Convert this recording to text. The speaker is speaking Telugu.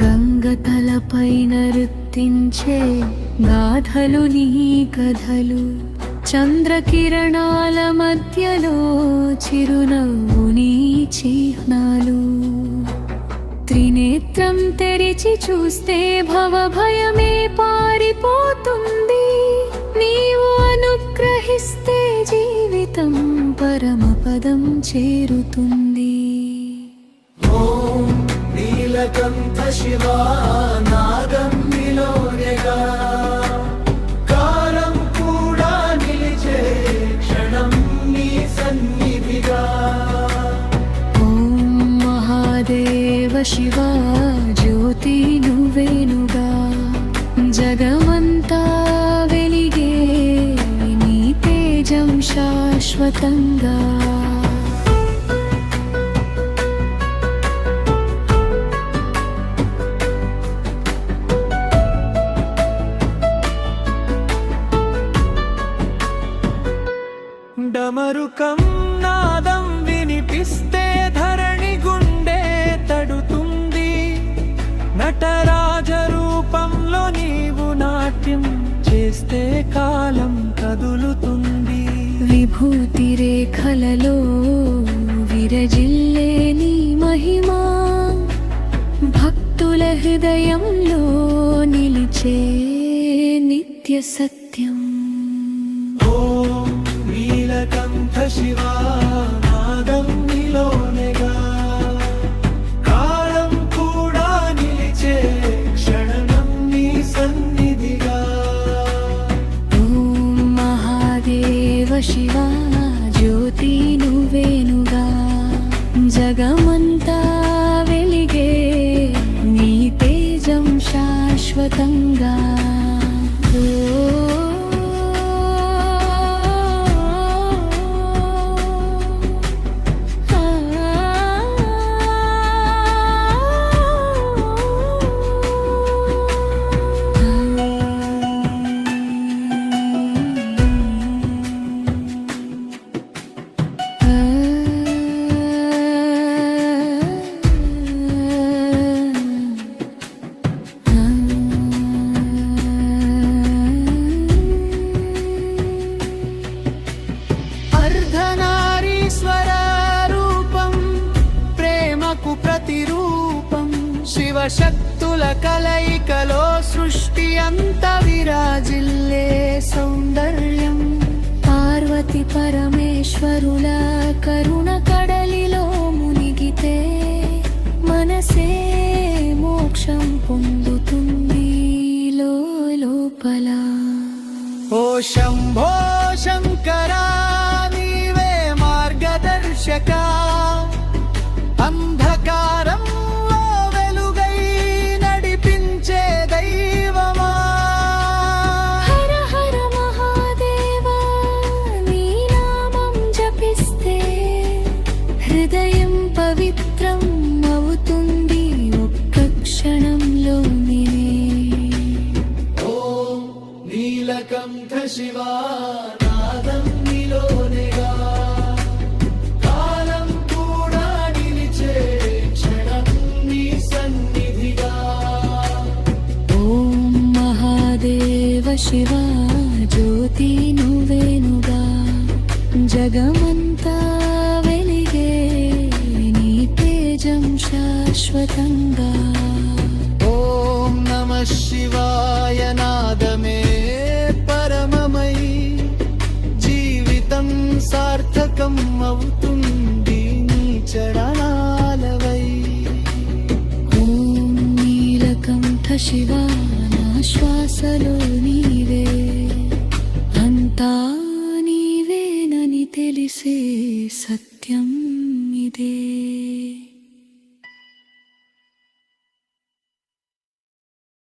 గంగతలపైన నృత్తించే గాథలు నీ కథలు, చంద్రకిరణాల మధ్యలో చిరునవ్వు నీ చిహ్నాలు. త్రినేత్రం తెరిచి చూస్తే భవభయమే పారిపోతుంది, నీవు అనుగ్రహిస్తే జీవితం పరమపదం చేరుతుంది. నీలకంఠ శివా నాదం నిలోనెగా, కాలం కూడా నిలిచే క్షణం నీ సన్నిధిగా. ఓం మహాదేవ శివా జ్యోతి నువ్వేనుగా, జగమంతా వెలిగే నీ తేజం శాశ్వతంగా. డమరుకం నాదం వినిపిస్తే ధరణి గుండె తడుతుంది, నటరాజ రూపంలో నీవు నాట్యం చేస్తే కాలం కదులుతుంది. విభూతి రేఖలలో విరజిల్లే నీ మహిమా, భక్తుల హృదయంలో నిలిచే నిత్య సత్యం. నీలకంఠ శివా నాదం నిలోనెగా, కాలం కూడా నిలిచే క్షణం నీ సన్నిధిగా. ఓం మహాదేవ శివా జ్యోతి నువ్వేనుగా, జగమంతా వెలిగే నీ తేజం శాశ్వతంగా. ప్రతిరూపం శివశక్తుల కలయికలో సృష్టి అంత విరాజిల్లే సౌందర్యం. పార్వతి పరమేశ్వరుల కరుణ కడలిలో మునిగితే మనసే మోక్షం పొందుతుంది లోపల. ఓ శంభో శంకరా నీవే మార్గదర్శక, అంధకారంలో వెలుగై నడిపించే దైవమా. హర హర మహాదేవా నీ నామం జపిస్తే హృదయం పవిత్రం అవుతుంది ఒక్క క్షణంలోనే. ఓం నీలకంఠ శివా నాదం నిలోనెగా, శివా జ్యోతి నువ్వేనుగా, జగమంతా వెలిగే నీ తేజం శాశ్వతంగా. ఓం నమః శివాయ నాదమే పరమమై, జీవితం సార్థకం అవుతుంది నీ చరణాలవై. ఓం నీలకంఠ శివా శ్వాసలో నీవే, అంతా నీవేనని తెలిసే సత్యం ఇదే.